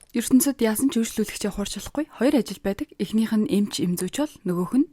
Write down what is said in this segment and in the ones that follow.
ертөнцид яасан ч үйлчлүүлэгчээ хуурч болохгүй хоёр ажил байдаг. Эхнийх нь эмч эмзүүч бол нөгөөх нь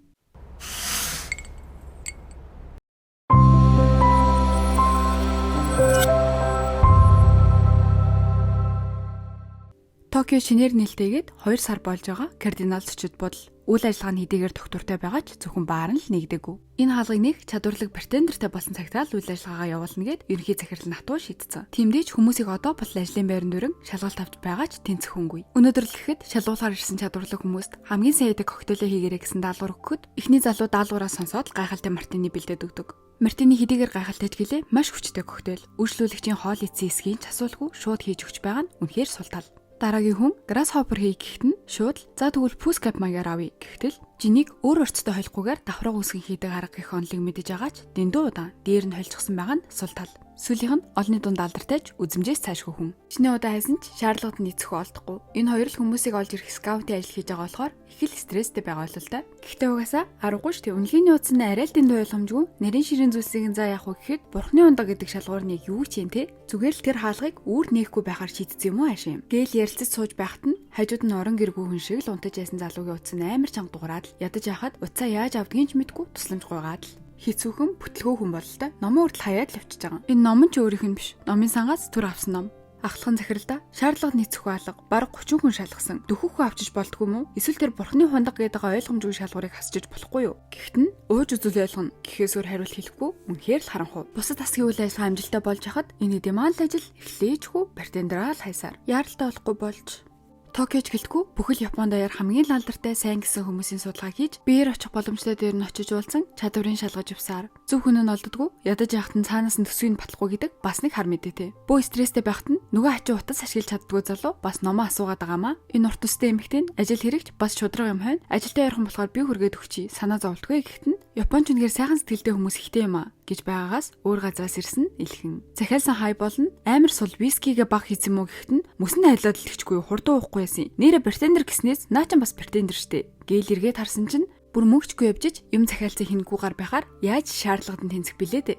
Токио шинээр нээлттэйгээд 2 сар болж байгаа кардинал зочид бодол үйл ажиллагааны хэдийгээр доктортой байгаа ч зөвхөн баар нь л нэгдэггүй. Энэ хаалгыг нэг чадварлаг претендертэй болсон цагтаа л үйл ажиллагаагаа явуулна гэд ерөнхий захирал натуу шийдсэн. Тиймдээ ч хүмүүсийг одоо бол ажлын байран дөрөн шалгалт авч байгаа ч тэнцэхүнгүй. Өнөөдөр л гэхэд шалгуулахаар ирсэн чадварлаг хүмүүст хамгийн сайн ядаг коктейлээ хийгээрэй гэсэн даалгавар өгөхөд эхний залуу даалгавраа сонсоод гайхалтай мартины бэлдээд өгдөг. Мартины хэдийгээр гайхалтай ч гэлээ маш хүчтэй коктейл. Үйлчлүүлэгчийн хоол эцсийн эсгийн ч асуулгүй шууд хийж өгч байгаа нь үнэхээр сул тал. Дараагийн хүн Grasshopper хий гэхэд нь шууд за тэгвэл Pusscat маягаар авъя гэхтэл жинийг өөр орцтой холихгүйгээр давхраг үсгэн хийдэг арга гэх онолыг мэдэж байгаа ч дэндүү удаан дээр нь холцсон байгаа нь сул тал. Сүүлийнх нь олонний дунд алдартай ч үзмжээс цаашгүй хүн. Чиний удаа хайсан ч шаардлагад нь эцэхүү олдохгүй. Энэ хоёр л хүмүүсийг олж ирэх скаутын ажил хийж байгаа болохоор их л стресстэй байгаа л та. Гэхдээ угаасаа аргагүй ш тэг үнэлгээний утсан нь арай л дэндүү ойлгомжгүй. Нарийн ширийн зүйлсийг заа явах вэ гэхэд бурхны ундаг гэдэг шалгуурны юу ч юм те. Зүгээр л тэр хаалгыг үүр нээхгүй байхаар шийдсэн юм уу аашим. Гээл ярилцаж сууж байхад нь хажууд нь орон гэргүй хүн шиг л унтаж яйсан залуугийн утсан амар чанга дуурайд л ядаж яхад утсаа яаж авдгийг ч мэдгүй тусламж гуйгаад л хэцүүхэн бүтлгөө хүн бололтой номон хүртэл хаяад л авчиж байгаа. Энэ ном нь ч өөрийнх нь биш. Номын сангаас түр авсан ном. Ахлахын захиралда шаардлагад нийцэхгүй алга баг 30 хүн шалгасан. Дөхөхөө авчиж болдгүй мүү? Эсвэл тэр бурхны хундаг гэдэг ойлгомжгүй шалгуурыг хасчиж болохгүй юу? Гэхдээ нь ууж үзүүл ойлгоно гэхээс өөр хариулт хэлэхгүй үнэхээр л харанхуй. Бусад засгийн үйл ажиллагаа амжилттай болж хахад энэ дэмаал ажил эхлээчгүй претендерал хайсаар яаралтай болохгүй болж Токиоч гэлтгүү бүхэл Японд даяар хамгийн алдартай сайн гэсэн хүмүүсийн судалгаа хийж биеэр очих боломжтой дээр нь очиж уулзсан чадварын шалгаж явсаар зөв хүн нь олддгүү ядаж яхад нь цаанаас нь төсвийг батлахгүй гэдэг бас нэг хар мэдээ те. Бөө стресстэй байхад нь нөгөө хачаа утас ашиглаж чаддгүй залуу бас номоо асуугаад байгаамаа. Энэ урт төстэй эмэгтэй нь ажил хэрэгч бас шудраг юм хойно ажилдаа ярих болохоор би хүргээд өгчий санаа зовлтгүй гэхэд нь Японч үнээр сайхан сэтгэлтэй хүмүүс ихтэй юм а гэж байгаагаас өөр газраас ирсэн илхэн. Захиалсан хай болно амар сул вискигээ баг хийсэн мүү гэхэд нь мөсөнд хайлаад л ихчгүй хурдан уухгүй байсан. Нэрэ претендер гэснээс наа ч бас претендер штэ. Гээл эргээд харсан чинь бүр мөнгөчгүй явжиж юм захиалцсан хингүүгээр байхаар яаж шаардлагад нь тэнцэх билээ дээ.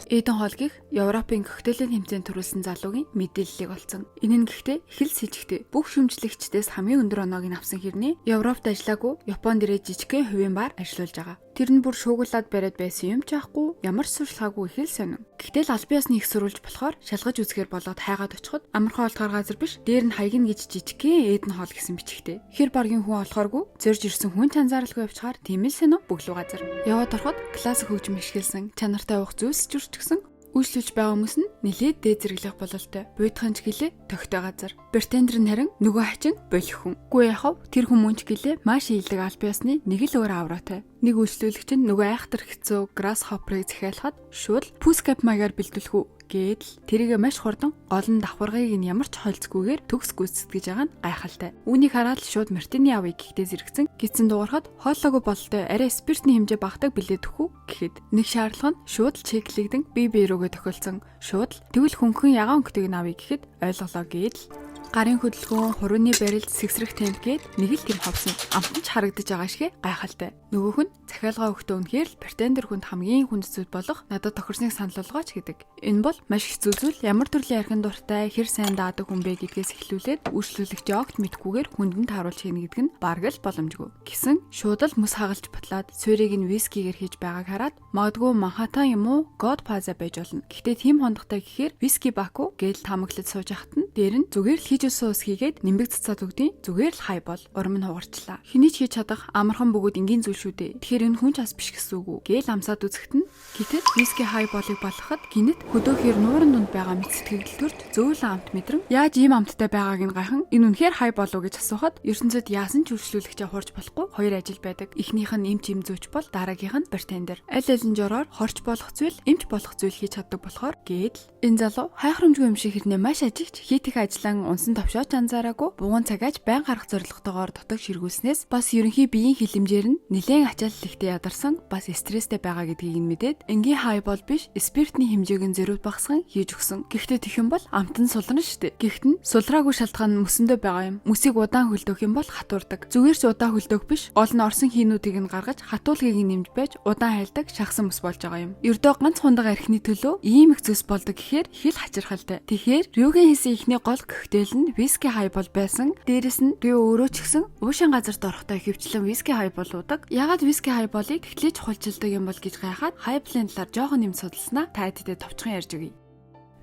Эден хоолгих Европын коктейлийн хэмжээнд төрүүлсэн залуугийн мэдээллийг олцсон. Энэ нь гэхдээ их л с ิจ гтэй. Бүх шүмжлэгчдээс хамгийн өндөр оноог нь авсан хэрнээ Европт ажиллаагүй Японд ирээд жижигхэн хувийн баар ажиллаж байгаа. Тэр нь бүр шуугуулад бариад байсан юм ч аахгүй ямар ч сурчлагаагүй их л сонин. Гэхдээ л аль биесны их сурулж болохоор шалгаж үзэхээр болоод хайгаад очиход амархан олдохоор газар биш дээр нь хаягна гэж жижигхэн эден хоол гэсэн бичгтэй. Хэр баргийн хүн олохооргүй зорж ирсэн хүн чанзаарлгүй явчихаар тийм л сонио бүглүү газар. Яваад ороход классик хөгжим хишгэлсэн чанартай уух зүйлс журчгсэн үйлчлүүлж байгаа хүмүүс нь нэлээд дээд зэрэглэх бололтой. Буйдхан ч гэлээ төгтөө газар. Претендер нь харин нөгөө хачин болох хүн. Гүй яхав тэр хүмүүнч гэлээ маш ийлдэг аль биесны нэг л өөр авраатай. Нэг үйлчлүүлэгч нь нөгөө айхтар хэцүү Grasshopper-ыг захиалахад шууд Pusscat маягаар бэлдүүлэх үү гэдэл тэрийг маш хурдан гол нь давхаргыг нь ямар ч хойлцгүйгээр төгс гүйцэтгэж байгаа нь гайхалтай. Үүнийг хараад шууд мартины авъя гэхдээ зэрэгцэн гидсэн дуурахад хооллоогүй бололтой арай спиртний хэмжээ багтаг билээд өгөх гэхэд нэг шаардлага нь шууд л чеклэгдэн бие рүүгээ тохиолцсон шууд л тэгвэл хөнгөн ягаан өнгөтэйг нь авъя гэхэд ойлголоо гэдэл гарын хөдөлгөөн, хурууны барилд, сэгсрэх темп гээд нэг л тийм ховсон амтан ч харагдаж байгаа шигэ гайхалтай. Нөгөөх нь захиалгаа өгтөө үнэхээр л претендер хүнд хамгийн хүнд зүйл болох надад тохирсныг санал болгооч гэдэг. Энэ бол маш хэцүү зүйл. Ямар төрлийн архин дуртай, хэр сайн даадаг хүн бэ гэдгээс эхлүүлээд үйлчлүүлэгчийн огт мэдхгүйгээр хүндэн тааруулж хийнэ гэдэг нь бараг л боломжгүй. Гэсэн шууд л мөс хагалж батлаад суурийг нь вискигээр хийж байгааг хараад магадгүй Манхаттан юм уу, Godfather байж болно. Гэхдээ тийм хондогтой гэхээр виски баку гэж таамаглаж сууж ахт нь дээр нь зүгээр л хийж өссөн ус хийгээд нимбэг цацаад өгдیں۔ Зүгээр л хай бол урам нь хугарчлаа. Хэний ч хийж чадах амархан бөгөөд энгийн зүйл шүү дээ. Тэгэхээр энэ хүн ч ас биш гэсэн үг үү? Гээл амсаад үзэхэд нь гэтэл виски хай болыг болгоход гинэт хөдөөхөр нуурын дунд байгаа мэт сэтгэл төрж зөөлөн амт мэдрэн яаж ийм амттай байгааг нь гайхан энэ үнэхээр хай болов гэж асуухад ертөнцид яасан ч үйлчлүүлэгчээ хуурж болохгүй хоёр ажил байдаг. Эхнийх нь эмч эмзүүч бол дараагийнх нь претендер. Аль алин жороор хорч болох зүйл эмч болох зүйл хийж чаддаг болохоор гээд энэ залуу хайхрамжгүй юм шиг хэрнээ маш ажигч хийж хийх ажлан унсан товшооч анзаараагүй бугуун цагаач байн гарах зорилготойгоор дутаг ширгүүлснээс бас ерөнхий биеийн хилэмжээр нь нэлээд ачаалал ихтэй ядарсан бас стресстэй байгаа гэдгийг нь мэдээд энгийн хайбол биш спиртний хэмжээг нь зөрүүд багасган хийж өгсөн. Гэхдээ тэгэх юм бол амт нь сулрна штэ. Гэхдээ сулраагүй шалтгаан нь мөсөндөө байгаа юм. Мөсийг удаан хөлдөөх юм бол хатуурдаг. Зүгээр ч удаан хөлдөөх биш гол нь орсон хийнүүдийг нь гаргаж хатуулгыг нь нэмж байж удаан хайлдаг шахсан мөс болж байгаа юм. Ердөө ганц хундаг архины төлөө ийм их зүйлс болдог гэхээр хил хачирхалтай. Тэгэхээр Рюгийн хийсэн ихний гол гогтэйл нь виски хайбол байсан. Дээрэс нь Рю өөрөө ч гэсэн уушин газарт орохдоо хөвчлэн виски хайбол уудаг. Ягаад виски хайболыг тэгтлээ чухалчилдаг юм бол гэж гайхаад хайблын талаар жоохон юм судалснаа та хэдэд товчхон ярьж өгье.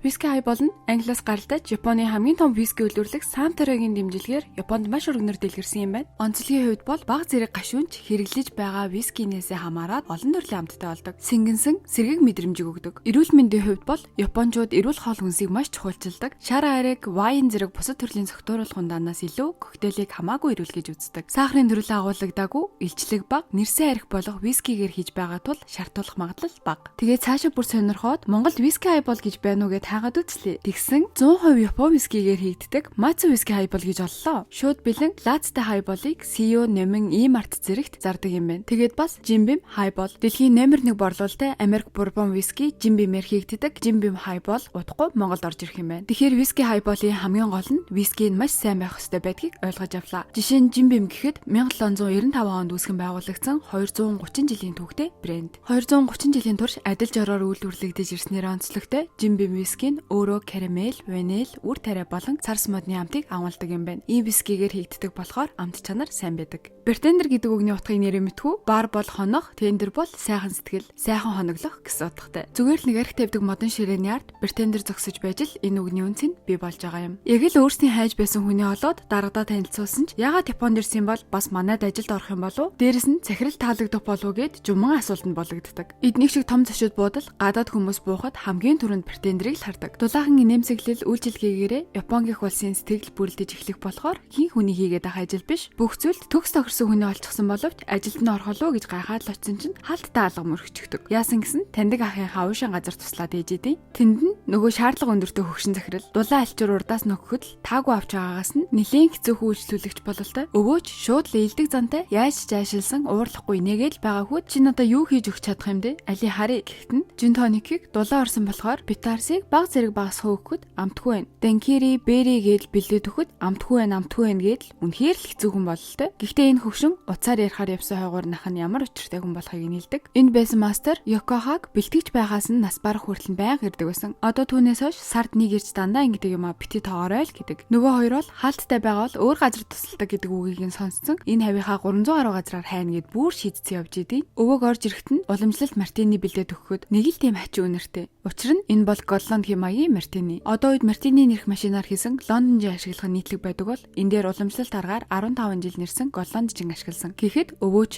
Виски хайбол нь Англиас гаралтай Японы хамгийн том виски үйлдвэрлэх Самтерогийн дэмжлэгээр Японд маш өргөнөөр дэлгэрсэн юм байна. Онцлогийн хувьд бол бага зэрэг гашуунч хэрэглэж байгаа вискинээсээ хамаарат олон төрлийн амттай болдог. Сэнгэнсэн сэргийг мэдрэмжийг өгдөг. Эрүүл мэндийн хувьд бол Япончууд эрүүл хоол хүнсийг маш чухалчилдаг. Шар ариг, вайн зэрэг бусад төрлийн цогтууруулах ундаанаас илүү коктейлийг хамаагүй эрүүлгэж үздэг. Сахарын төрөл агуулгадаагүй, илчлэг бага, нэрсэн арх болох вискигээр хийж байгаа тул шартуулах магадлал бага. Тэгээд цаашаа бүр сонирхоод Монголд виски хайбол гэж байна уу гэд хагаад үзлээ. Тэгсэн 100% Япон вискигээр хийгддэг Мацу виски хайбол гэж оллоо. Шууд бэлэн лацтай хайболыг CEO нэмэн ийм арт зэрэгт зардаг юм байна. Тэгээд бас Jim Beam хайбол дэлхийн номер 1 борлуулалтай Америк бурбон виски Jim Beam-ээр хийгддэг Jim Beam хайбол удахгүй Монголд орж ирэх юм байна. Тэгэхээр виски хайболын хамгийн гол нь виски нь маш сайн байх ёстой байдгийг ойлгож авлаа. Жишээ нь Jim Beam гэхэд 1795 онд үүсгэн байгуулагдсан 230 жилийн түүхтэй брэнд. 230 жилийн турш адил жороор үйлдвэрлэгдэж ирснээр онцлогтой Jim Beam виски нь өөрөө карамел, ванил, үр тариа болон царс модны амтыг агуулдаг юм байна. Ийм вискигээр хийгддэг болохоор амт чанар сайн байдаг. Бартендер гэдэг үгний утгыг нэрээ мэдгүй. Бар бол хонох, тендер бол сайхан сэтгэл, сайхан хоноглох гэсэн утгатай. Зүгээр л нэг арх тавьдаг модон ширээний ард бартендер зогсож байж л энэ үгний үнц нь бий болж байгаа юм. Яг л өөрсдийн хайж байсан хүний олоод дарагдаа танилцуулсан ч ягаад Японд ирсэн бол бас манайд ажилд орох юм болов? Дээрэс нь захирал таалагдах болов гэд жуман асуултанд болгогддог. Эднийг шиг том зочид буудал гадаад хүмүүс буухад хамгийн түрүүнд бартендерийг хардаг. Дулаахан инээмсэглэл үйлчилгээгээрээ Японгийнх улсын сэтгэл бүрэлдэж эхлэх болохоор хин хүний хийгээд байгаа ажил биш. Бүх зүйлд төгс тохирсон хүний олчихсан боловч ажилд нь орох уу гэж гайхаад л очсон чинь хаалттай алга мөрөгчдөг. Яасан гэсэн таньдаг ахын хавшин газар туслаад ээжэдээ. Тэнд нь нөгөө шаардлага өндөртэй хөгшин захирал дулаан альчуур урдаас нөхөхөд л таагүй авч байгаагаас нь нэлээд хэцүүхэн үйлчлүүлэгч бололтой. Өвөөч шууд лээлдэг зантай яаж жаашилсан уурлахгүй нэгээл байгаа хүүд чинь одоо юу хийж өгч чадах юм бэ? Али хари гэхэд нь жин тоникийг дулаан орсон болохоор битарсыг баг зэрэг багасхаа өгөхөд амтгүй байна. Денкири бэри гэж бэлдээд өгөхөд амтгүй байна гэдэл үнэхээр л хэцүү хүн бололтой. Гэхдээ энэ хөвшин уцаар ярихаар явсан хойгоор нах нь ямар учиртай хүн болохыг нийлдэг. Энд байсан мастер Йокохаг бэлтгэж байгаас нь нас барах хүртэл байнга ирдэг байсан. Одоо түүнээс хойш сард нэг ирж дандаа ингэдэг юм а бити тоорой л гэдэг. Нөгөө хоёр бол хаалттай байгаа бол өөр газар тусалдаг гэдэг үгийг нь сонссон. Энэ хавийнхаа 300 гаруй газраар хайна гэд бүр шийдсэн явж идэв. Өвөг орж ирэхэд нь уламжлалт мартини бэлдээд өгөхөд нэг л тийм хачин үнэртэй. Учир нь энэ бол Голланд химагийн мартини. Одоо үед мартини нэрх машинаар хийсэн Лондонжин ашиглах нийтлэг байдаг бол энэ дээр уламжлалт аргаар 15 жил нэрсэн Голланджин ашигласан. Гэхэд өвөөч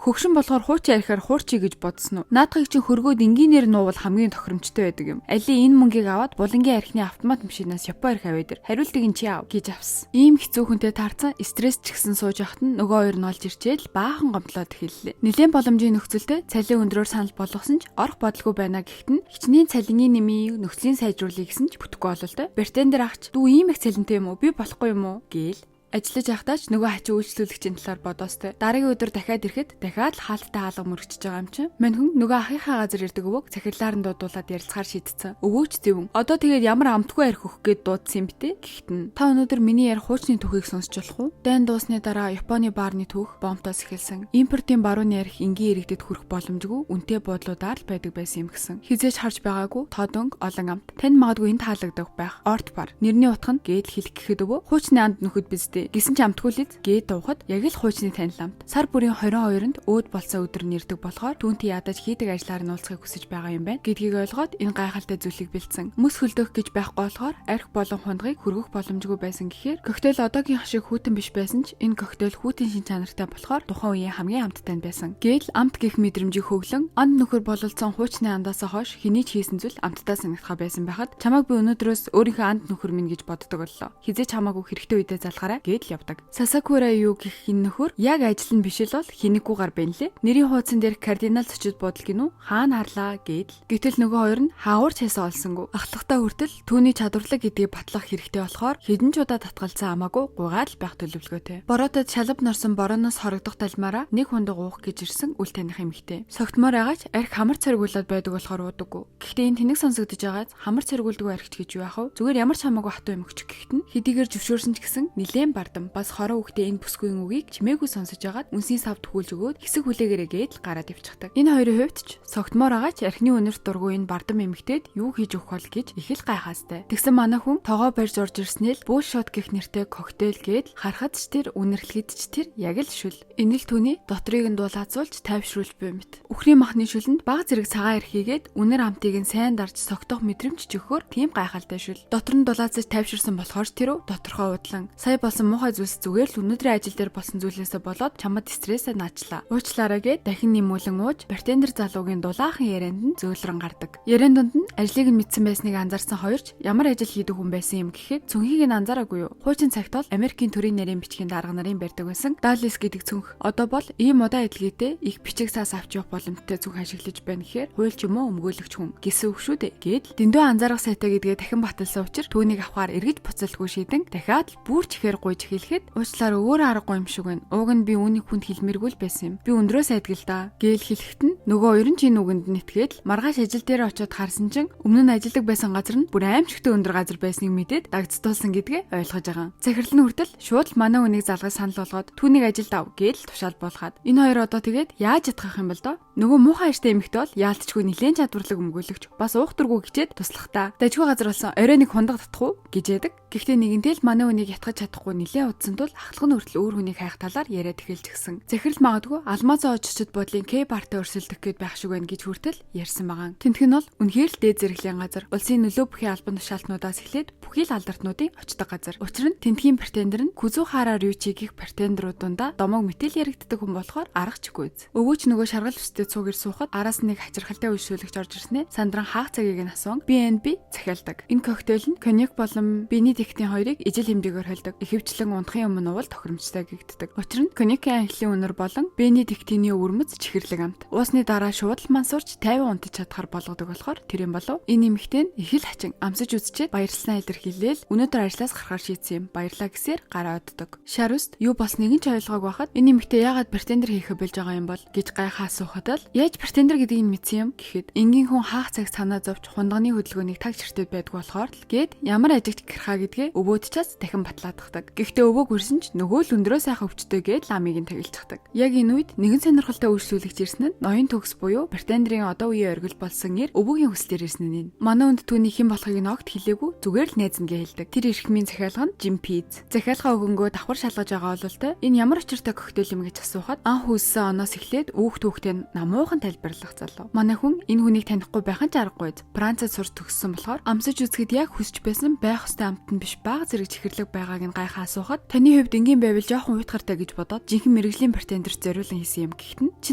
хөгшин болохоор хуучин арихаар хуурчий гэж бодсон уу? Наадхыг чинь хөргөөд энгийнээр нуувал хамгийн тохиромжтой байдаг юм. Али энэ мөнгийг аваад булангийн архины автомат машинаас Япон арх аваад ир. Хариултыг нь чи аав гэж авсан. Ийм хэцүү хүнтэй таарсан стресс ч гэсэн сууж явахт нь нөгөө хоёр нь олж ирчээл баахан гомдлоод эхэллээ. Нилээн боломжийн нөхцөлтэй цалин өндрөөр санал болгосон ч орох бодлого байна гэхэд нь хичнээн цалингийн нэмийг нөхцөлийн сайжруулъя гэсэн ч бүтэхгүй бололтой. Бартендер ахч дүү ийм их цалинтай юм уу? Би болохгүй юм уу? Гээл ажиллаж явахдаа ч нөгөө хачин үйлчлүүлэгчийн талаар бодоостой. Дараагийн өдөр дахиад ирэхэд дахиад л хаалттай хаалга мөрөгчөж байгаа юм чинь. Мань хүн нөгөө ахыхаа газар ирдэг өвөг захирлаар нь дуудуулаад ярилцахаар шийдсэн. Өвөөч зөвөн. Одоо тэгээд ямар амтгүй арх өгөх гээд дуудсан юм бэ? Гэхдээ та өнөөдөр миний ярих хуучны түүхийг сонсч болох уу? Дайн дуусны дараа Японы баарны түүх бомтоос эхэлсэн. Импортын барууны арх энгийн иргэдэд хүрэх боломжгүй үнэтэй буудлуудаар л байдаг байсан юм гэсэн. Хизээж харж байгаагүй тоодонг олон амт. Тань магадгүй энэ таалагдах байх. Орт бар. Нэрний утга нь гээд хэлэх гэхэд өвөө хуучны анд нөхөд биз гэсэн ч амтгуулից гээд дуухад яг л хуучны танил амт. Сар бүрийн 22-нд өөд болцоо өдөр нэрдэг болохоор түүнтэй ядаж хийдэг ажлаар нь уулзахыг хүсэж байгаа юм байна. Гэдгийг ойлгоод энэ гайхалтай зүйлийг бэлдсэн. Мөс хөлдөх гэж байхгүй болохоор арх болон хундгыг хүргэх боломжгүй байсан гэхээр коктейл одоогийн шиг хүйтэн биш байсан ч энэ коктейл хүйтэн шин чанартай болохоор тухайн үеийн хамгийн амттай байсан. Гээл амт гих мэдрэмжийг хөглөн анд нөхөр бололцсон хуучны андаас хойш хэний ч хийсэн зүйл амттай санагдах байсан байхад чамайг би өнөөдрөөс өөрийнхөө анд нөхөр минь гэж боддог боллоо. Хизээч хамаагүй хэрэгтэй үедээ залгаарай гээд л явдаг. Сасакура юу гэх энэ нөхөр яг ажил нь биш л бол хинэггүйгээр бэнлээ. Нэрийн хуудсан дээр кардинал зочид бодол гинүү хаана харлаа гээд л. Гэтэл нөгөө хоёр нь хааварч хайсан олсонгүй. Ахлагтаа хүртэл түүний чадварлаг гэдгийг батлах хэрэгтэй болохоор хэдэн ч удаа татгалзсан амаагүй гуйгаад л байх төлөвлөгөөтэй. Бороотод шалав норсон борооноос хорогдох талмаараа нэг хундаг уух гэж ирсэн үл таних эмэгтэй. Согтмоор байгаач арх хамар царгуулаад байдаг болохоор уудаггүй. Гэхдээ энэ тэнэг сонсогдож байгаас хамар царгуулдаг архич гэж юу яах вэ? Зүгээр ямар ч хамаагүй хатуу юм өгч гэхэд нь хэдийгээр зөвшөөрсөн ч гэсэн нилээн бардам бас хороо үхтэй энэ бүсгүйн үгийг чимээгүй сонсож агаад үнсийн сав төхүүлж өгөөд хэсэг хүлээгээрээ гээд л гараад явчихдаг. Энэ хоёрын хувьд ч согтмоор байгаач архины үнэрт дургүй энэ бардам эмэгтэйд юу хийж өгөх бол гэж их л гайхаастай. Тэгсэн манай хүн тоогоо барьж орж ирснээр бүүл шот гэх нэртэй коктейл гээд харахад ч тэр үнэрлэхэд ч тэр яг л шүл. Энэ л түүний дотрыг нь дуулаацуулж тайвшруулж буй мэт. Үхрийн махны шүлэнд баг зэрэг цагаан эрхийгээд үнэр амтыг нь сайн дарж согтох мэдрэмж чөхөөр тийм гайхалтай шүл. Дотор нь дулаацаж тайвширсан болохоор тэр доторхоо удлан сая болсон муухай зүйлс зүгээр л өнөөдрийн ажил дээр болсон зүйлээсээ болоод чамд стрессээ наачлаа. Уучлаарай гээд дахин нэмүүлэн ууж бартендер залуугийн дулаахан ярианд нь зөөлрөн гардаг. Яриан донд нь ажлыг нь мэдсэн байсныг анзаарсан хоёрч ямар ажил хийдэг хүн байсан юм гэхэд цүнхийг нь анзаараагүй юу. Хуучин цагт бол Америкийн төрийн нарийн бичгийн дарга нарын барьдаг байсан Даллис гэдэг цүнх. Одоо бол ийм удаа эдлгээтэй их бичиг цаас авч явах боломжтой цүнх ашиглаж байна гэхээр хуульч юм уу өмгөөлөгч хүн гэсэн үг шүү дээ гээд дэндүү анзаарах сайтай гэдгээ дахин баталсан учраас түүнийг авахаар эргэж буцалгүй шийдэн дахиад л бүр чихээр гуйж хэлэхэд уучлаар өөр аргагүй юм шиг байна. Уг нь би үүнийг хүнд хэлмээргүй л байсан юм. Би өндрөө сайдгал да гээл хэлэхэд нь нөгөө хоёр нь чинь үгэнд нь итгээд маргааш ажил дээр очиод харсан чинь өмнө нь ажилдаг байсан газар нь бүр аимшигтэй өндөр газар байсныг мэдээд дагдцуулсан гэдгээ ойлгож байгаа. Захирал нь хүртэл шууд л манай үнийг залгаж санал болгоод түүнийг ажилд ав гээл тушаал болгоод энэ хоёр одоо тэгээд яаж ядах юм бол доо нөгөө муухай аштай эмэгтэй бол яалтчгүй нилээн чадварлаг өмгөөлөгч бас уух дурггүй гэчээд туслахтаа дажгүй газар болсон орой нэг хундаг татах уу гэж яадаг. Гэхдээ нэгэнтэй л манай үнийг ятгах чадахгүй нилээн удсан тул ахлах нь хүртэл өөр хүнийг хайх талаар яриад эхэлж гисэн. Захирал магадгүй алмазаа очичд бодлын К партаа өрсөлдөх гээд байх шиг байна гэж хүртэл ярьсан байгаа. Тэнтэх нь бол үнэхээр л дээд зэрэглэлийн газар. Улсын нөлөө бүхий албан тушаалтнуудаас эхлээд бүхий л алдартнуудын очдог газар. Учир нь тэнтхийн претендер нь Кузухара Рючи гэх претендерүүд дундаа домог мэтэл яригддаг хүн болохоор арга чиггүй. Өвөөч нөгөө шаргал өстэй цуугэр суухад араас нэг хачирхалтай үйлшүүлэгч орж ирснээр сандран хаах цагийг нь асуун BNB захиалдаг. Энэ коктейл нь коньяк болон Бенедиктийн хоёрыг ижил хэмжээгээр холдог. Ихэвчлэн унтахын өмнө уул тохиромжтой гэгддэг. Учир нь коньякийн анхлын үнэр болон Бенедиктийн өвөрмөц чихэрлэг амт. Уусны дараа шууд л мансуурч 50 унтаж чадхаар болгодог болохоор тэр юм болов. Энэ эмэгтэй нь их л хачин амсаж үзчихэд баярлснаа илэрхийлээл өнөөдөр ажлаас гарахар шийдсэн юм. Баярлаа гэсээр гараа оддог. Шаруст юу болсныг нь ч ойлгоог байхад энэ эмэгтэй яагаад претендер хийхэ болж байгаа юм бол гэж гайхаа асуухад л яаж претендер гэдгийг нь мэдсэн юм гэхэд энгийн хүн хаах цаг санаа зовж хундганы хөдөлгөөнийг таг чиртэд байдаг болохоор л гээд ямар ажигт гэрхаа гэдгээ өвөөдчээс дахин батлаадахдаг. Гэхдээ өвөө гүрсэн ч нөгөө л өндрөө сайхан өвчтөй гээд ламыг нь тагилчихдаг. Яг энэ үед нэгэн сонирхолтой үйлчлүүлэгч ирсэн нь ноён төгс буюу претендерийн одоо үеийн оргил болсон нэр өвөгийн хүслээр ирсэн нь. Манай үнд түүний хэн болохыг нь огт хэлээгүй зүгээр л найз нь хэлдэг. Тэр эрхмийн захиалга нь Jim Peets. Захиалга өгөнгөө давхар шалгаж байгаа бололтой энэ ямар учиртай коктейл юм гэж асуухад анх үүссэн оноос эхлээд түүхтэй намуухан тайлбарлах залуу. Манай хүн энэ хүнийг танихгүй байхын ч аргагүй. Францад сурч төгссөн болохоор амсаж үзэхэд яг хүсч байсан байх ёстой амт нь биш баг зэрэг чихэрлэг байгааг нь гайхаа асуухад таны хувьд энгийн байвал жоохон уйтгартай гэж бодоод жинхэнэ мэрэгжлийн претендерт зориулан хийсэн юм гэхэд нь чи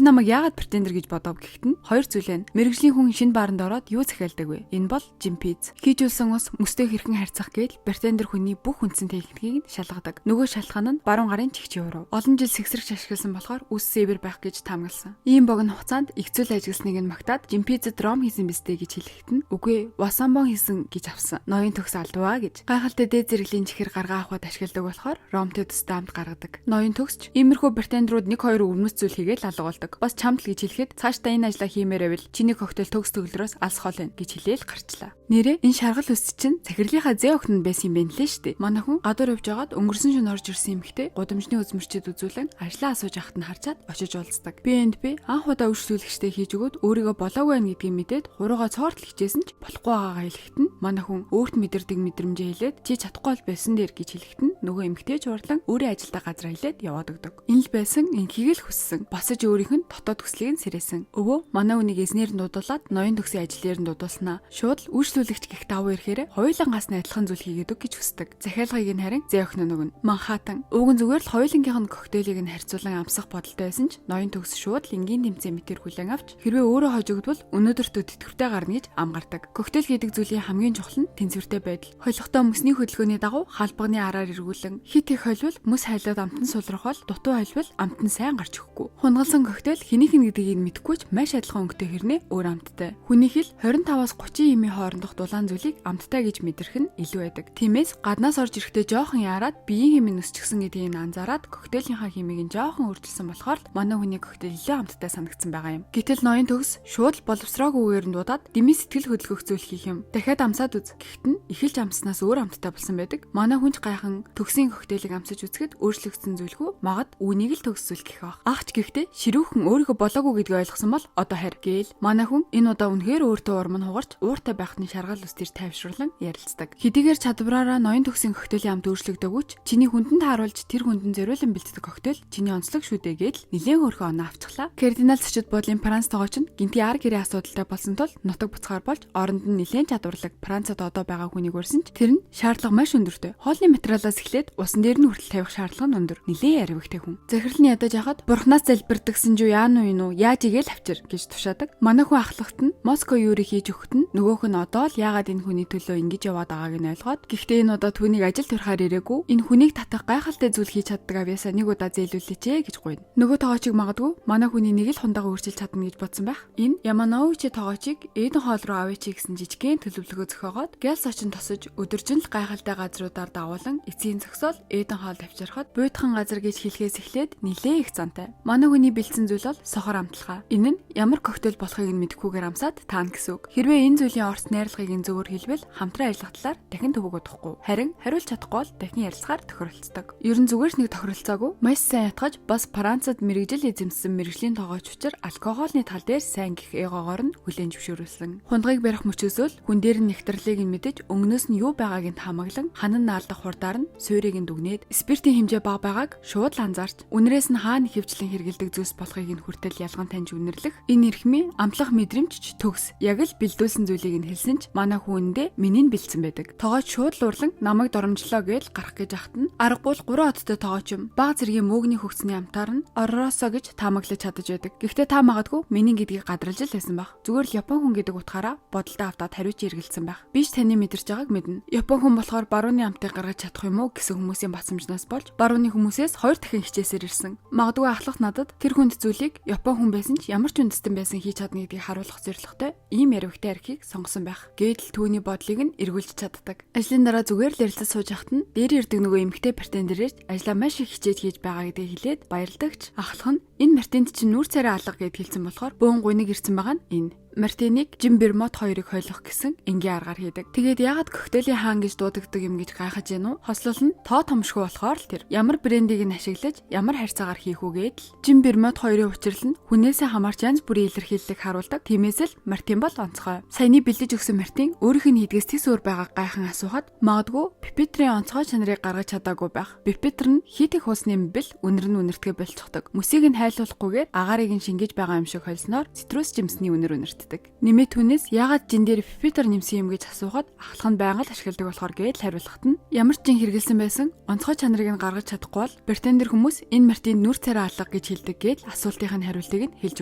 намайг яагаад претендер гэж бодов гэхэд нь хоёр зүйл байна. Мэрэгжлийн хүн шинэ бааранд ороод юу захиалдаг вэ? Энэ бол Jim Peets. Хийжүүлсэн ус мөстэй хэрхэн харьцах гээл претендер хүний бүх үндсэн техникийг нь шалгадаг. Нөгөө шалтгаан нь баруун гарын чигчийн урав. Олон жил сэгсрэгч ашигласан болохоор үс сэвэр байх гэж таамагласан. Ийм богино хугацаанд их зүйл ажилласныг нь магтаад Jim Peets ром хийсэн бистэй гэж хэлэхэд нь үгүй Wasambon хийсэн гэж авсан. Ноён төгс алдваа гэж. Гайхалтай дээд зэрэглэлийн чихэр гаргаа авахд ашигладаг болохоор ромтэй төстэй амт гаргадаг. Ноён төгсч иймэрхүү претендерүүд 1-2 өвөрмөц зүйл хийгээл алгуулдаг. Бас чамд л гэж хэлэхэд цаашдаа энэ ажлаа хиймээр байвал чиний коктейл төгс төгөлдрөөс алсхол байна гэж хэлээл гарчлаа. Нэрээ энэ шаргал үс чинь захирлынхаа зээ охин байсан юм байна лээ штэ. Манай хүн гадуур явж байгаад өнгөрсөн шөнө орж ирсэн эмэгтэй гудамжны үзмэрчэд үзүүлэн ажлаа асууж ахт нь харчаад очиж уулздаг. BNB анх удаа үйлчлүүлэгчтэй хийж өгөөд өөрийгөө болоогүй байна гэдгийг мэдээд хуруугаа цоортол хичээсэн ч болохгүй байгаагаа хэлэхэд нь манай хүн өөрт мэдэрдэг мэдрэмжээ хэлээд чи чадахгүй бол байсан дээр гэж хэлэхэд нь нөгөө эмэгтэй чуурлан өөрийн ажилдаа газар хилээд яваад өгдөг. Энэ л байсан инхийг л хүссэн. Босож өөрийнх нь дотоод хүслийг нь сэрээсэн. Өвөө манай үнийг эзнэр нь дуудуулаад ноён төгсийн ажлаар нь дуудуулснаа. Шууд л үйлчлүүлэгч гих давуу ирэхээр хоёулангаас нь адилхан зүйл хийгээд өг гэж хүсдэг. Захиалгыг нь харин зээ охин нөгөн Манхаттан. Өвгөн зүгээр л хоёулангийнх нь коктейлийг нь харьцуулан амсах бодолтой байсан ч ноён төгс шууд л энгийн тэмцээн лимитээр хүлээн авч хэрвээ өөрөө хожигдвол өнөөдөртөө тэтгэвртэй гарна гэж ам гардаг. Коктейл гэдэг зүйлийн хамгийн чухал нь тэнцвэртэй байдал. Холихтой мөсний хөдөлгөөний дагуу халбагны араар эргүүлэн хит их холвол мөс хайлаад амтан сулрах бол дутуу холвол амтан сайн гарч ирэхгүй. Хунгалсан коктейл хэнийх нь гэдгийг мэдэхгүй ч маш адилхан өнгөтэй хэрнээ өөр амттай. Хүний хэл 25-аас 30 м-ийн хоорондох дулаан зүйлийг амттай гэж мэдрэх нь илүү байдаг. Тиймээс гаднаас орж ирэхдээ жоохон яарад биеийн хэмээн өсчихсөн гэдгийг анзаараад коктейлийнхаа хэмээг нь жоохон өөрчилсөн болохоор манай хүний коктейл илүү амттай санагдсан байгаа юм. Гэтэл ноён төгс шууд боловсроогүйгээр нь дуудаад дэмий сэтгэл хөдлөх зүйл хийх юм. Дахиад амсаад үз. Гэхдээ нь эхэлж амснаас өөр амттай болсон байдаг. Манай хүнч гайхан төгсийн коктейлийг амсаж үзэхэд өөрчлөгдсөн зүйлгүй магад үүнийг л төгс зүйл гэх баг. Агч гэхдээ ширүүхэн өөрийгөө болоогүй гэдгийг ойлгосон бол одоо харь гээл. Манай хүн энэ удаа үнэхээр өөртөө урам нь хугарч ууртай байхны шаргал үстээр тайвшруулан ярилцдаг. Хэдийгээр чадвараараа ноён төгсийн коктейлийн амт өөрчлөгдөөгүй ч чиний хүндэнд тааруулж тэр хүндэн зориулан бэлддэг коктейл чиний онцлог шүү дээ гээл нэлээд өөрхөн оноо авчихлаа. Кардинал зочид буудлын Франц тогооч нь гинти ар гэрээ асуудалтай болсон тул нутаг буцахаар болж оронд нь нэлээд чадварлаг Францад одоо байгаа хүнийг урьсан ч тэр нь шаардлага маш өндөртэй. Хоолны материалаас эхлээд усан дээр нь хүртэл тавих шаардлага нь өндөр. Нэлээд ярвигтэй хүн. Захирал нь ядаж яхад бурхнаас залбирдагсан жуу яа нү яаж игээл авчир гэж тушаадаг. Манай хүн ахлагт нь Москва юурийг хийж өгөхт нь нөгөөх нь одоо л яагаад энэ хүний төлөө ингэж яваад байгааг нь ойлгоод гэхдээ энэ удаа түүнийг ажил төрхаар ирээгүй энэ хүнийг татах гайхалтай зүйл хийж чаддаг авьяасаа нэг удаа зээлүүлээч гэж гуйна. Нөгөө тоогоочиг магадгүй манай хүний нэг л хундаага өөрчилж чадна гэж бодсон байх. Энэ Яманоучи тоогоочиг Эден хоол руу авъя чи гэсэн жижигхэн төлөвлөгөө зохиогоод гялс очин тосож өдөржин л гайхалтай газруудаар дагуулan эцгийн зогсоол Эден хоол авчирхад буйдхан газар гэж хэлхээс эхлээд нилээ их зантай. Манай хүний бэлдсэн зүйл бол сохор амтлахаа. Энэ нь ямар коктейл болохыг нь мэдэхгүйгээр амсаад таана гэсэн үг. Хэрвээ энэ зүйлийн орц найрлагыг нь зөвөр хэлбэл хамтран ажиллах талаар дахин төвөг удахгүй. Харин хариулж чадахгүй бол дахин ярилцахаар тохиролцдог. Ер нь зүгээр ч нэг тохиролцоогүй. Маш сайн ятгаж бас Францад мэрэгжил эзэмсэн мэрэгжлийн тоогооч учир алкогольны тал дээр сайн гих эгоогоор нь хүлээн зөвшөөрүүлсэн. Хундгыг барих мөчөөсөө хүн дээр нь нектарлыг нь мэдэж өнгнөөс нь юу байгааг нь хамаглан ханан наалдах хурдаар нь суурийг нь дүгнээд спиртийн хэмжээ бага байгааг шууд л анзаарч үнрээс нь хаана хөвчлэн хэргэлдэг зүйлс болохыг нь хүртэл ялган таньж үнэрлэх энэ эрхмийн амтлах мэдрэмж төгс яг л бэлдүүлсэн зүйлийг нь хэлсэн ч манай хүндээ миний бэлдсэн байдаг. Тоогооч шууд л урлан намайг доромжлоо гэж гарах гэж ахт нь аргагүй 3 одтой тоогооч юм. Баг зэргийн мөөгний хөгцсний амтаар нь орроосоо гэж таамаглаж чадаж байдаг. Гэхдээ та магадгүй миний гэдгийг гадралж л байсан байх. Зүгээр л Япон хүн гэдэг утгаараа бодолтой автаад хариуч эргэлцсэн байх. Би ч таны мэдэрч байгааг мэднэ. Япон хүн болохоор барууны амтыг гаргаж чадах юм уу гэсэн хүмүүсийн басамжнаас болж барууны хүмүүсээс 2 дахин хичээсээр ирсэн. Магадгүй ахлах надад тэр хүнд зүйлийг Япон хүн байсан ч ямар ч үндэстэн байсан хийж чадна гэдгийг харуулах зорилготой ийм яригтай архийг сонгосон байх. Гэтэл түүний бодлыг нь эргүүлж чаддаг. Ажлын дараа зүгээр л ярилцаж сууж хахад нь дээр ирдэг нөгөө эмэгтэй претендерээс ажлаа маш их хичээж хийж байгаа гэдгийг хэлээд баярладагч ахлах нь энэ Мартинд чинь нүүр царай алга гэд хэлсэн болохоор бөөн гуйныг ирсэн байгаа нь энэ. Мартиныг Жим Бермот хоёрыг хойлох гэсэн энгийн аргаар хийдэг. Тэгээд яагаад коктейлийн хаан гэж дуудагддаг юм гэж гайхаж гэнэ үү? Хослол нь тоо томшгүй болохоор л тэр. Ямар брендийг нь ашиглаж, ямар харьцаагаар хийх үгээд л Жим Бермот хоёрын учрал нь хүнээсээ хамаарч янз бүрийн илэрхийллийг харуулдаг. Тиймээс л Мартин бол онцгой. Саяны бэлдэж өгсөн Мартин өөрийнх нь хийдгээс тис өөр байгааг гайхан асуухад магадгүй пипетрийн онцгой чанарыг гаргаж чадаагүй байх. Пипетр нь хит их усны бэл үнэр нь үнэртгэ болчихдог. Мөсийг нь хайлуулахгүйгээр агаарыг нь шингээж байгаа юм шиг холсноор цитрус жимсний үнэр үнэрт. Нэмээд түүнээс яагаад жин дээр пипетр нэмсэн юм гэж асуухад ахлах нь байнга л ашигладаг болохоор гэж хариулахад нь ямар ч жин хэрэгэлсэн байсан онцгой чанарыг нь гаргаж чадахгүй бол претендер хүмүүс энэ Мартин нүр царай алга гэж хэлдэг гэж асуултынх нь хариултыг нь хэлж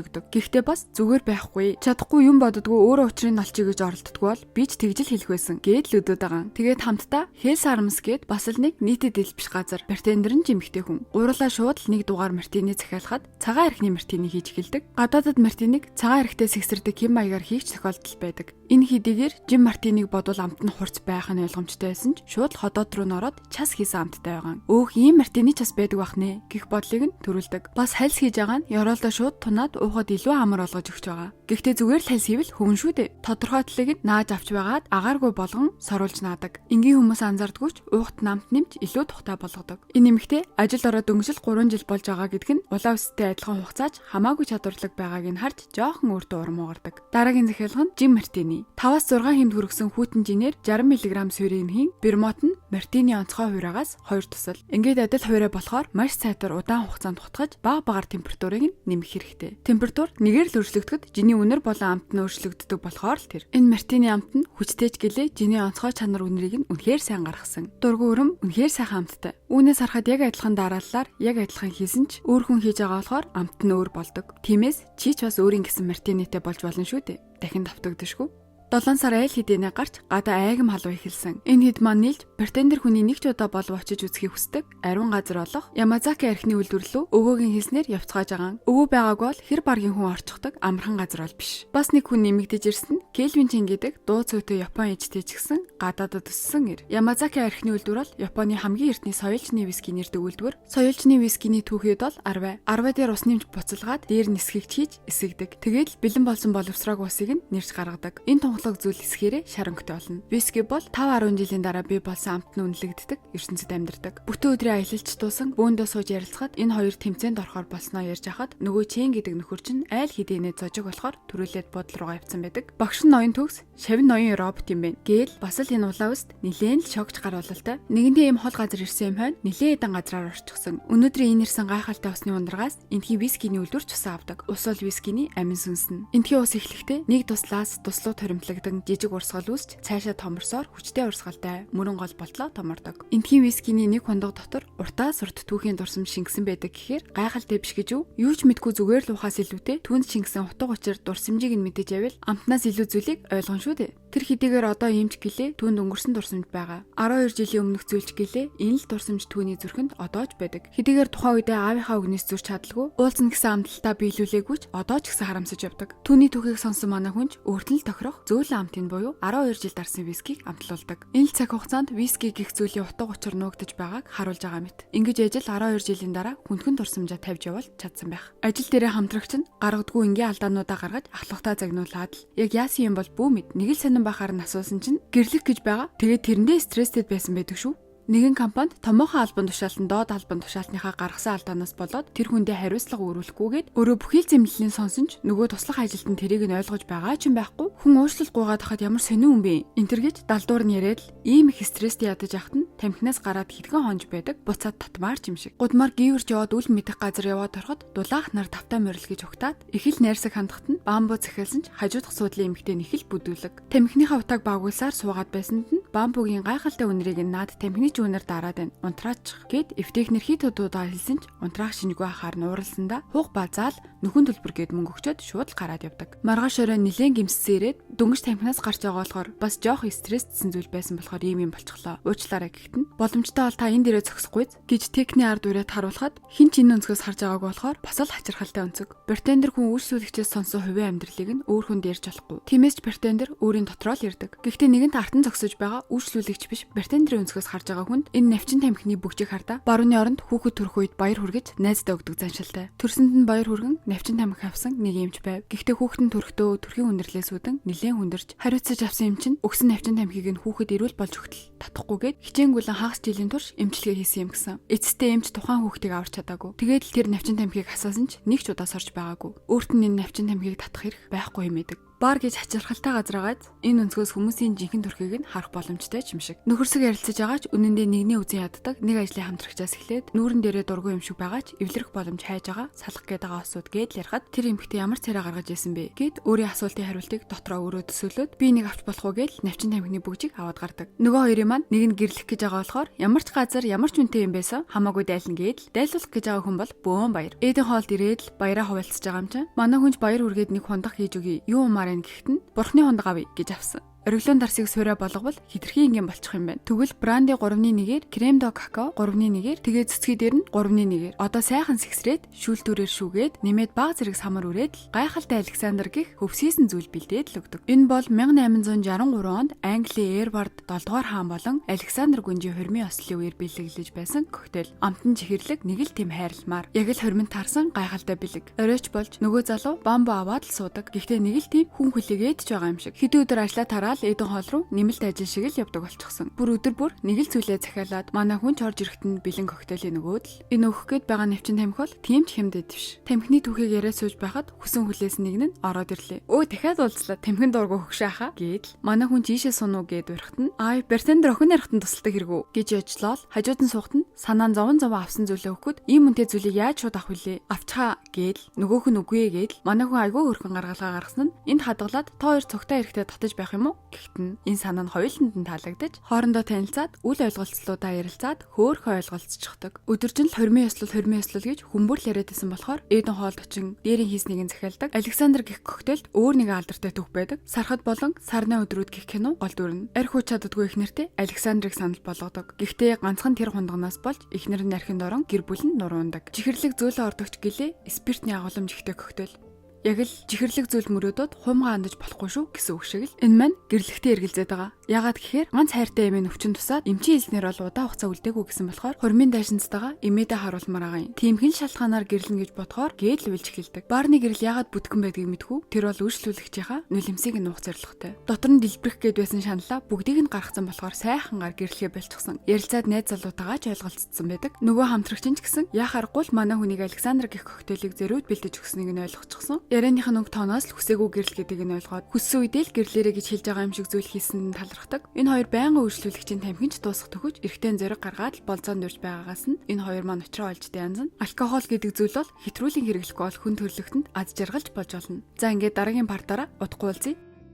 өгдөг. Гэхдээ бас зүгээр байхгүй чадахгүй юм боддгоо өөрөө учрыг олчих гэж оролддоггүй бол би ч тэгж л хэлэх байсан гэж л өдөөд байгаа. Тэгээд хамтдаа Хелс Армс гэд бас л нэг нийтэд дэлбиш газар претендер нь жимхтэй хүн. Гурлаа шууд л нэг дугаар Мартины захиалахад цагаан архины Мартины хийж эхэлдэг. Гадаадад Мартиныг цагаан архитай сэгсэрдэг маягаар хийх тохиолдол байдаг. Энэ хэдийгээр Жим Мартиныг бодвол амт нь хурц байх нь ойлгомжтой байсан ч шууд ходоод руу нороод час хийсэн амттай байгаа. Өөх ийм Мартины час байдаг бах нэ гэх бодлыг нь төрүүлдэг. Бас хальс хийж байгаа нь Ёроолдо шууд тунаад уухад илүү амар болгож өгч байгаа. Гэхдээ зүгээр л хальс хийвэл хөвөн шүү дээ. Тодорхой талыг нь нааж авч байгаад агааргүй болгон соруулж наадаг. Энгийн хүмүүс анзаардгүй ч уухт намт нэмж илүү тухтай болгодог. Энэ нэмэгтээ ажил ороод өнгөсөл 3 жил болж байгаа гэдг нь улаан үстэй адилхан хугацааж хамаагүй чадварлаг байгааг нь харж жоохон өөртөө урам угардаг. Дараагийн захиалга нь Жим Мартини. 5-6 хэмд хүргэсэн хүйтэн жинээр 60 мг сюринхийн Бермот нь Мартини онцгой хувираагаас 2 тусал. Ингээд адил хувираа болохоор маш сайтар удаан хугацаанд тутгаж бага багаар температурыг нь нэмэх хэрэгтэй. Температур нэгээр л өөрчлөгдөхөд жиний үнэр болон амт нь өөрчлөгддөг болохоор л тэр. Энэ Мартини амт нь хүчтэйч гэлээ жиний онцгой чанар үнэрийг нь үнэхээр сайн гаргасан. Дургу өрөм үнэхээр сайхан амттай. Үүнээс харахад яг адилхан дарааллаар яг адилхан хийсэн ч өөр хүн хийж байгаа болохоор амт нь өөр болдог. Тиймээс чи ч бас өөрийн гэсэн Мартинитэй болж болно шүү дээ. Дахин давтагдашгүй. 7 сар айл хэдийнэ гарч гадаа айгам халуун эхэлсэн. Энэ хэд маань нийлж Бартендер хүний нэг ч удаа болов очиж үзхийг хүсдэг ариун газар болох Ямазаки архины үйлдвэрлэлөө өвөөгийн хэлснээр явцгааж байгаа. Өвөө байгаагүй бол хэр баргийн хүн орчихдаг амархан газар бол биш. Бас нэг хүн нэмэгдэж ирсэн Кельвин Чин гэдэг дуу цөөтэй Япон ээжтэй ч гэсэн гадаадд өссөн ир. Ямазаки архины үйлдвэр бол Японы хамгийн эртний соёлчны виски нэрдэг үйлдвэр. Соёлчны вискиний түүхэд бол арвай. Арвай дээр ус нэмж буцалгаад дээр нисгэгч хийж эсэгдэг. Тэгээд бэлэн болсон боловсрог усыг нь нэрж гаргадаг. Энэ зүйл эсхээрээ шаранхтай болно. Виски бол 5-10 жилийн дараа бий болсон амт нь үнэлэгддэг, ертөнцид амьдардаг. Бүтэн өдрийн аялалч туусан бөөндөө сууж ярилцахад энэ хоёр тэмцээнд орохоор болсноо ярьж хахад нөгөө Чен гэдэг нөхөр чинь айл хэдийнэ зожиг болохоор төрүүлээд буудлын руугаа явцсан байдаг. Багш нь ноён төгс, шавь ноён робот юм байна. Гээл бас л энэ улаан үст нилээн л шогч гаруулалтай. Нэгэндээ ийм хол газар ирсэн юм хойно нилээн эдэн газраар орчихсон. Өнөөдрийн энэ ирсэн гайхалтай усны ундрагаас энтхийн вискиний үйлдвэрч ус авдаг. Ус бол вискиний амин сүнс нь. Энтхийн ус эхлэхдээ нэг туслаас туслуу торимтлагдан жижиг урсгал үүсч цаашаа томорсоор хүчтэй урсгалтай мөрөн гол болтлоо томордог. Энтхийн вискиний нэг хундаг дотор уртаа сурт түүхийн дурсам шингэсэн байдаг гэхээр гайхалтай биш гэж юу? Юу ч мэдгүй зүгээр л ухаас илүүтэй түүнд шингэсэн утга учир дурсамжийг нь мэдэж байвал амтнаас илүү зүйлийг ойлгон шүү дээ. Тэр хэдийгээр одоо иймч гэлээ түүнд өнгөрсөн дурсамж байгаа. 12 жилийн өмнөх зүйлч гэлээ энэ л дурсамж түүний зүрхэнд одоо ч байдаг. Хэдийгээр тухайн үедээ аавынхаа үгнээс зурч чадалгүй уулзна гэсэн амлалтаа биелүүлээгүй ч одоо ч гэсэн харамсаж явдаг. Түүний түүхийг сонсон манай хүнч өөртөө л тохирох зөөлөн амтын буюу 12 жил дарсан вискийг амтлуулдаг. Энэ л цаг хугацаанд виски гэх зүйлийн утга учир нуугдаж байгааг харуулж байгаа мэт. Ингэж ажил 12 жилийн дараа хүндхэн дурсамжаа тавьж явал чадсан байх. Ажил дээрээ хамтрагч нь гаргадгүй ингийн алдаануудаа гаргаж ахлахтаа загнуулаад л яг яасан юм бол бүү мэд нэг л сонирн бахаар нь асуусан чинь гэрлэх гэж байгаа. Тэгээд тэрэндээ стресстэй байсан байдаг шүү. Нэгэн компанид томоохон албан тушаалтан доод албан тушаалтныхаа гаргасан алдаанаас болоод тэр хүндээ хариуцлага өрүүлэхгүйгээд өөрөө бүхий л зэмлэлийн сонсон ч нөгөө туслах ажилтан тэрийг нь ойлгож байгаа ч юм байхгүй. Хүн уушлал гуугаад хахад ямар сонин хүн бэ? Энтэр гэж далдуур нь яриад л ийм их стресстэй ядаж явахт нь тамхинаас гараад хитгэн хонж байдаг буцаад татмаар юм шиг. Гудмаар гівэрч яваад үл мэдэх газар яваад ороход дулаах нар тавтаа морил гэж ухтаад их л найрсаг хандахт нь бамбуу захиалсан ч хажуудах суудлын эмгтэн их л бүдүүлэг. Тамхиныхаа утааг багуулсаар суугаад байсанд нь бамбуугийн гайхалтай үнэрийг наад тамхины үнэр дараад байна. Унтраачих гээд эвтэхнэр хит удаа хэлсэн ч унтраах шинжгүй ахаар нууралсандаа хуг базаал нөхөн төлбөр гээд мөнгө өгчөөд шууд л гараад явдаг. Маргааш орой нилээн гимссэн ирээд дөнгөж тамхинаас гарч байгаа болохоор бас жоох стрессдсэн зүйл байсан болохоор ийм болчихлоо. Уучлаарай гэхэд нь боломжтой бол та энэ дээрээ зогсохгүй гэж техникийн ард үрээд харуулхад хин ч энэ өнцгөөс харж байгааг болохоор бас л хачирхалтай өнцөг. Бартендер хүн үйлчлүүлэгчээс сонсон хувийн амьдралыг нь өөр хүнд ярьж болохгүй. Тиймээс ч бартендер өөрийн дотроо л ярьдаг. Гэхдээ нэгэнт артан зогсож байгаа үйлчлүүлэгч биш бартендерийн өнцгөөс харж байгаа хүнд энэ навчин тамхины бүгжийг хардаа барууны оронд хүүхэд төрөх үед баяр хүргэж найздаа өгдөг заншилтай. Төрсөнд нь баяр хүргэн навчин тамхи авсан нэг эмч байв. Гэхдээ хүүхэд нь төрөхдөө төрхийн үнэрлээс үүдэн нилээн хүндэрч хариуцаж авсан юм чинь өгсөн навчин тамхиг нь хүүхэд ирүүл болж өгтөл татахгүйгээд хичээнгүлэн хагас жилийн турш эмчилгээ хийсэн юм гэсэн. Эцэстээ эмч тухайн хүүхдийг аварч чадаагүй. Тэгээд л тэр навчин тамхиг хасаасан ч нэг ч удаа сорж байгаагүй. Өөрт нь энэ навчин тамхиг татах хэрэг байхгүй юм эдэг. Бар гэж хачирхалтай газраагаад энэ өнцгөөс хүмүүсийн жинхэнэ төрхийг нь харах боломжтой юм шиг. Нөхөрсөг ярилцаж байгаач үнэндээ нэгний үзэн яддаг нэг ажлын хамтрагчаас эхлээд нүүрэн дээрээ дургүй юм шиг байгаач эвлэрэх боломж хайж байгаа салах гээд байгаа осууд гээд ярихад тэр эмэгтэй ямар царай гаргаж исэн бэ гэд өөрийн асуултын хариултыг дотроо өөрөө төсөөлөөд би нэг авч болох уу гээд навчин тамхины бүгжийг аваад гардаг. Нөгөө хоёрын маань нэг нь гэрлэх гэж байгаа болохоор ямар ч газар ямар ч үнэтэй юм байсан хамаагүй дайлна гээд л дайлуулах гэж байгаа хүн бол бөөн баяр. Эдийн хоолд ирээд л баяраа хуваалцаж байгаа юм чинь. Манай хүнч баяр үргээд нэг хундах хийж өгье. Юу умаар гэхэд нь бурхны хундаг авъя гэж авсан. Ориглон дарсыг суурай болгобол хитрхи ингийн болчих юм байна. Тэгвэл бранди 3-1-ээр, крем до какао 3-1-ээр, тэгээ цэцгий дээр нь 3-1-ээр. Одоо сайхан сэгсрээд шүүлтүүрээр шүүгээд нэмээд баг зэрэг самар үрээд л гайхалтай Александр гих хөвсгийсэн зүйл бэлдээд л өгдөг. Энэ бол 1863 онд Английн Эдвард 7 дугаар хаан болон Александр гүнжийн хормын ослын үеэр бэлэглэж байсан коктейл. Амтан чихэрлэг нэг л тийм хайрламар. Яг л хормын тарсан гайхалтай бэлэг. Оройч болж нөгөө залуу бамбу аваад л суудаг. Гэхдээ нэг л тийм хүн хүлээгээд ч байгаа юм шиг. Хэдэн өдөр ажиллаа тараа удаагаал эдэн хоол руу нэмэлт ажил шиг л явдаг болчихсон. Бүр өдөр бүр нэг л зүйлээ захиалаад манай хүн ч орж ирэхэд нь бэлэн коктейлийн нөгөөд л энэ өөх гээд байгаа навчин тамхи бол тийм ч хямд дэвш. Тамхины түүхийг яриад сууж байхад хүсэн хүлээс нэг нь ороод ирлээ. Өө дахиад уулзлаа. Тамхин дуургүй хөкшөө хаа гээд манай хүн жишээ сунуу гээд урахт нь ай барьтендер охин ярихтан тусалдаг хэрэгүү гэж яжлоо. Хажууд нь суухт нь санаа нь зовон авсан зүйлээ өгөхөд ийм үнэтэй зүйлийг яаж шууд авах вүлээ? Авчхаа гээд нөгөөх нь үгүй ээ гээд манай хүн айгүй хөрхөн гаргалгаа гаргасан нь энд хадгалаад та хоёр цогтой эрэхтэй татаж байх юм уу? Гэхдээ энэ санаа нь хоёуланд нь таалагдаж хоорондоо танилцаад үл ойлголцлуудаа ярилцаад хөөхөн ойлголцчихдаг. Өдөржин л хормын ёслол гэж хүмүүр л яриадсэн болохоор эдэн хоолд очин дээрийн хийснийг нь захиалдаг. Александр гэх коктейлд өөр нэг алдартай түүх байдаг. Сархад болон сарны өдрүүд гэх кино гол дүрнэ. Арх хүч чаддгүй их нэртэй Александрыг санал болгодог. Гэхдээ ганцхан тэр хундаганаас болж ихнэр нь архинд орон гэр бүл нь нуруунадаг. Чихэрлэг зөөлөн ордогч гэлээ спиртний агуулмж ихтэй коктейл. Яг л чихэрлэг зүйл мөрөөдөд хумгаа андаж болохгүй шүү гэсэн үг шиг л энэ маань гэрлэгтээ эргэлзээд байгаа. Яагаад гэхээр ганц хайртай эмээ өвчин тусаад эмчийн хэлснээр бол удаа хугацаа үлдээгүй гэсэн болохоор хормын дайшинцтайгаа эмээдээ харуулмаар байгаа юм. Тиймхэн шалтгаанаар гэрлэн гэж бодохоор гээл үлж эхэлдэг. Баарны гэрэл яагаад бүтгэн байдгийг мэдгүй тэр бол үйлчлүүлэгчийнхаа нулимсыг нуух зорилготой. Дотор нь дэлбэрэх гээд байсан шаналла бүгдийг нь гаргацсан болохоор сайхангаар гэрлэхээ болчихсон. Ярилцаад найз залуутаагаа ч ойлголцсон байдаг. Нөгөө хамтрагч нь ч гэсэн яхааргүй л манай хүнийг Александр гэх коктейлийг зөрүүд бэлдэж өгснийг нь ойлгочихсон. Ярианых нь тооноос л хүсээгүй гэрэл гэдгийг нь ойлгоод хүссэн үедээ л гэрлээрэ гэж хэлж байгаа юм шиг зүйл хийсэн нь талархдаг. Энэ хоёр байнгын үйлчлүүлэгчийн тамхинч дуусах төгөж эрэгтэй зэрэг гаргаад л болзоонд урьж байгаагаас нь энэ хоёр маань учраа олжтой янз нь алкогол гэдэг зүйл бол хэтрүүлийн хэрэглэхгүй бол хүн төрлөختөнд ад жаргалж болж болно. За ингээд дараагийн партаараа удахгүй уулзъя.